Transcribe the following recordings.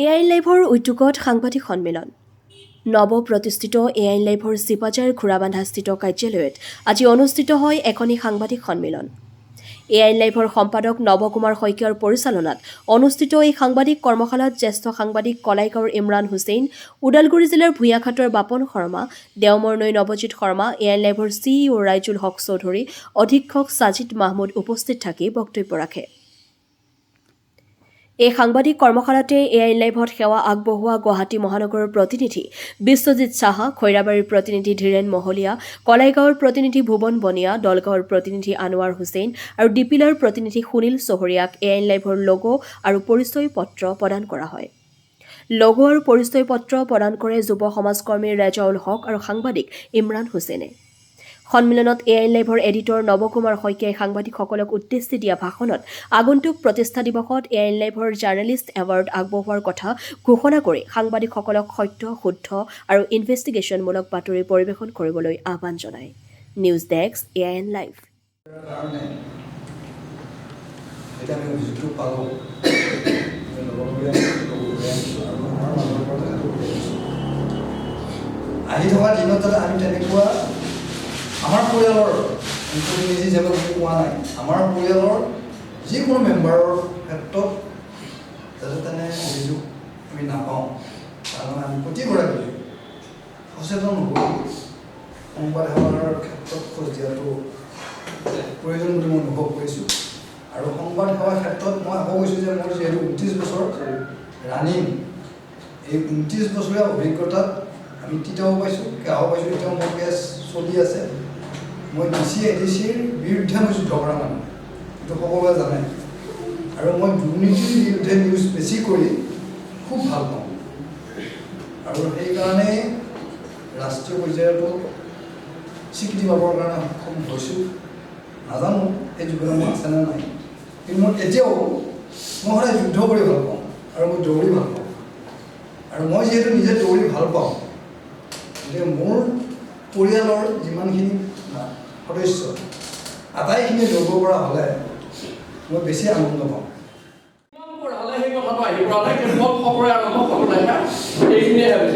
এআইন লাইভৰ উদ্যোগত সাংবাদিক সন্মিলন নৱ প্ৰতিষ্ঠিত এআইন লাইভৰ চিপাজাৰ ঘোঁৰাবান্ধাস্থিত কাৰ্যালয়ত আজি অনুষ্ঠিত হয় এখনি সাংবাদিক সন্মিলন। এআইন লাইভৰ সম্পাদক নৱ কুমাৰ শইকীয়াৰ পৰিচালনাত অনুষ্ঠিত এই সাংবাদিক কৰ্মশালাত জ্যেষ্ঠ সাংবাদিক কলাইগাঁৱৰ ইমৰান হুছেইন, ওদালগুৰি জিলাৰ ভূঞাঘাটৰ বাপন শৰ্মা, দেওমৰনৈ নৱজিৎ শৰ্মা, এআইন লাইভৰ CEO ৰাইজুল হক চৌধুৰী, অধীক্ষক ছাজিদ মাহমুদ উপস্থিত থাকি বক্তব্য ৰাখে। এই সাংবাদিক কৰ্মশালাতে এআইন লাইভত সেৱা আগবঢ়োৱা গুৱাহাটী মহানগৰৰ প্ৰতিনিধি বিশ্বজিৎ সাহা, খৈৰাবাৰীৰ প্ৰতিনিধি ধীৰেন মহলীয়া, কলাইগাঁৱৰ প্ৰতিনিধি ভুৱন বনিয়া, দলগাঁৱৰ প্ৰতিনিধি আনোৱাৰ হুছেইন আৰু ডিপিলাৰ প্ৰতিনিধি সুনীল চহৰীয়াক এআইন লাইভৰ লগো আৰু পৰিচয় পত্ৰ প্ৰদান কৰা হয়। লগো আৰু পৰিচয় পত্ৰ প্ৰদান কৰে যুৱ সমাজকৰ্মী ৰেজাউল হক আৰু সাংবাদিক ইমৰান হুছেইনে। সন্মিলনত এআইন লাইভৰ এডিটৰ নৱ কুমাৰ শইকীয়াই সাংবাদিকসকলক উদ্দেশ্যি দিয়া ভাষণত আগন্তুক প্ৰতিষ্ঠা দিৱসত এআইন লাইভৰ জাৰ্নেলিষ্ট এৱাৰ্ড আগবঢ়োৱাৰ কথা ঘোষণা কৰি সাংবাদিকসকলক সত্য, শুদ্ধ আৰু ইনভেষ্টিগেশ্যনমূলক বাতৰি পৰিৱেশন কৰিবলৈ আহ্বান জনায়। নিউজ ডেস্ক, এআইন লাইভ। আহি থকা দিনত যাতে আমি তেনেকুৱা আমাৰ পৰিয়ালৰ প্ৰতিনিধি হিচাপে বুলি কোৱা নাই, আমাৰ পৰিয়ালৰ যিকোনো মেম্বাৰৰ ক্ষেত্ৰত যাতে তেনে অভিযোগ আমি নাপাওঁ। কাৰণ আমি প্ৰতিগৰাকী সচেতন হৈ সংবাদ সেৱাৰ ক্ষেত্ৰত খোজ দিয়াটো প্ৰয়োজন বুলি মই অনুভৱ কৰিছোঁ। আৰু সংবাদ সেৱাৰ ক্ষেত্ৰত মই আকৌ কৈছোঁ যে মোৰ যিহেতু 29 বছৰ ৰানিং, এই 29 বছৰীয়া অভিজ্ঞতাত আমি তিতাও পাইছোঁ, কেহাও পাইছোঁ, এতিয়াও মোৰ কেছ চলি আছে। মই DCৰ বিৰুদ্ধে মই যুদ্ধ কৰা মানুহ, এইটো সকলোৱে জানে। আৰু মই দুৰ্নীতিৰ বিৰুদ্ধে নিউজ বেছি কৰি খুব ভাল পাওঁ। আৰু সেইকাৰণে ৰাষ্ট্ৰীয় পৰ্যায়তো স্বীকৃতি পাবৰ কাৰণে সক্ষম হৈছোঁ। নাজানো সেই যোগ্যতা মোৰ আছেনে নাই, কিন্তু মই এতিয়াও মই সদায় যুদ্ধ কৰি ভাল পাওঁ আৰু মই দৌৰি ভাল পাওঁ। আৰু মই যিহেতু নিজে দৌৰি ভাল পাওঁ, গতিকে মোৰ পৰিয়ালৰ যিমানখিনি সদস্য আটাইখিনি দৌৰিব পৰা হ'লে মই বেছি আনন্দ পাওঁ।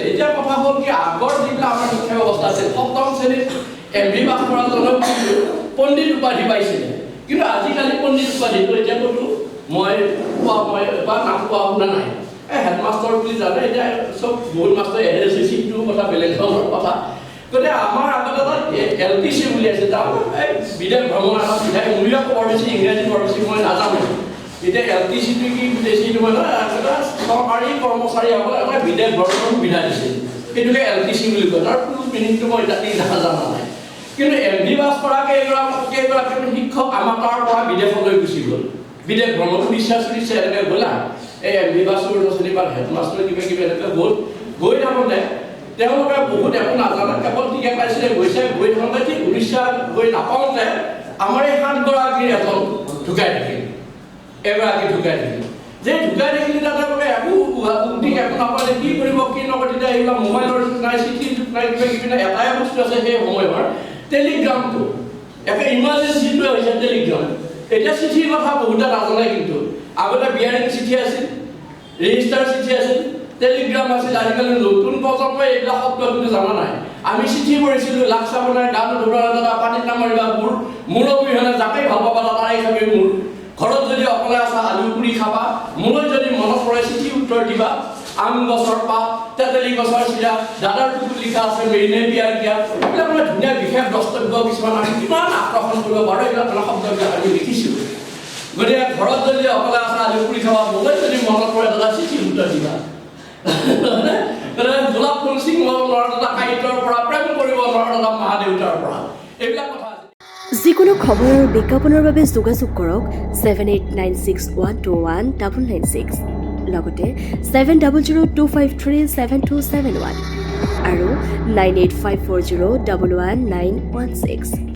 এতিয়া কথা হ'ল কি, আগৰ যিবিলাক আমাৰ শিক্ষা ব্যৱস্থা আছিল, সপ্তম শ্ৰেণীত MB পাছ কৰাজনক পণ্ডিত উপাধি পাইছিলে। কিন্তু আজিকালি পণ্ডিত উপাধিটো এতিয়া ক'তো মই বা নাম পোৱা শুনা নাই। হেডমাষ্টাৰ বুলি জানে, এতিয়া চব বহুত মাষ্টাৰ SSCটো কথা বেলেগ ধৰণৰ কথা। গতিকে আমাৰ আগতে এটা LTC বুলি আছে, তাৰমানে বিদেশ ভ্ৰমণ এটা বিধায় মূল্য বৰ বেছি, ইংৰাজী বৰ বেছি মই নাজানো। এতিয়া LTCটো কি বুজাইছিল মানে চৰকাৰী কৰ্মচাৰীসকলে এটা বিদেশ ভ্ৰমণৰ সুবিধা দিছিল, সেইটোকে LTC বুলি কয়। তাৰ ফুল মিনিংটো মই এতিয়া নাজানা নাই। কিন্তু MB পাছ কৰা কেইগৰাকী শিক্ষক আমাৰ তাৰ পৰা বিদেশলৈ গুচি গ'ল, বিদেশ ভ্ৰমণ উৰিষ্যা এনেকৈ গ'লা। এই MB পাছৰ ল'ৰা-ছোৱালী বা হেডমাষ্টাৰ কিবা এনেকৈ গৈ থাকোঁতে তেওঁলোকে বহুত একো নাজানে, কেৱল টিকেট পাইছিলে, গৈছে। গৈ থাকোঁতে ঠিক উৰিষ্যা গৈ নাপাওঁতে আমাৰ এই 7গৰাকীৰ এজন ঢুকাই থাকিল, এগৰাকী ঢুকাই থাকিল। যে ঢুকাই থাকিলে তেওঁলোকে একো উদ্দিক একো নাপালে, কি কৰিব কি নকৰে। তেতিয়া এইবিলাক মোবাইলৰ যুগ নাই, চিঠিৰ যুগ নাই, কিবা এটাই বস্তু আছে সেই সময়ৰ টেলিগ্ৰামটো, একে ইমাৰ্জেঞ্চিটোৱে হৈছে টেলিগ্ৰাম। এতিয়া চিঠিৰ কথা বহুতে নাজানে, কিন্তু আগতে বিয়াৰিং চিঠি আছিল, ৰেজিষ্টাৰ চিঠি আছিল, টেলিগ্ৰাম আছিল। আজিকালি নতুন প্ৰজন্মই এইবিলাক শব্দ কিন্তু জনা নাই। আমি চিঠি কৰিছিলোঁ, লাক্সা বনাই গাটো ধৰা দাদা, পানীত নামাৰিবা, মূৰ অবিহনে যাকেই ভাল পাবা তাৰে হিচাপে মূৰ। ঘৰত যদি অকলে আছা আলু পুৰি খাবা, মূৰত যদি মনত পৰে চিঠি উত্তৰ দিবা। আম গছৰ পাত, তেতেলী গছৰ চিৰা, দাদাৰ টুকুৰ লিখা আছে, মেৰিনে বিয়াৰ দিয়া, এইবিলাক মানে ধুনীয়া বিশেষ দ্ৰষ্টব্য কিছুমান আমি কিমান আকৰ্ষণ কৰিব পাৰোঁ, এইবিলাক মানে শব্দবিলাক আমি লিখিছিলোঁ। গতিকে ঘৰত যদি অকলে আছা আলু পুৰি খাবা, মোলৈ যদি মনত পৰে দাদা চিঠি উত্তৰ দিবা। গোলাপ ফুল ছিঙিব নোৱাৰা দাদা সাহিত্যৰ পৰা, প্ৰেম কৰিব নোৱাৰা দাদা মা দেউতাৰ পৰা, এইবিলাক কথা। যিকোনো খবৰ আৰু বিজ্ঞাপনৰ বাবে যোগাযোগ কৰক 7896121996, লগতে 7002537271 আৰু 9854011916।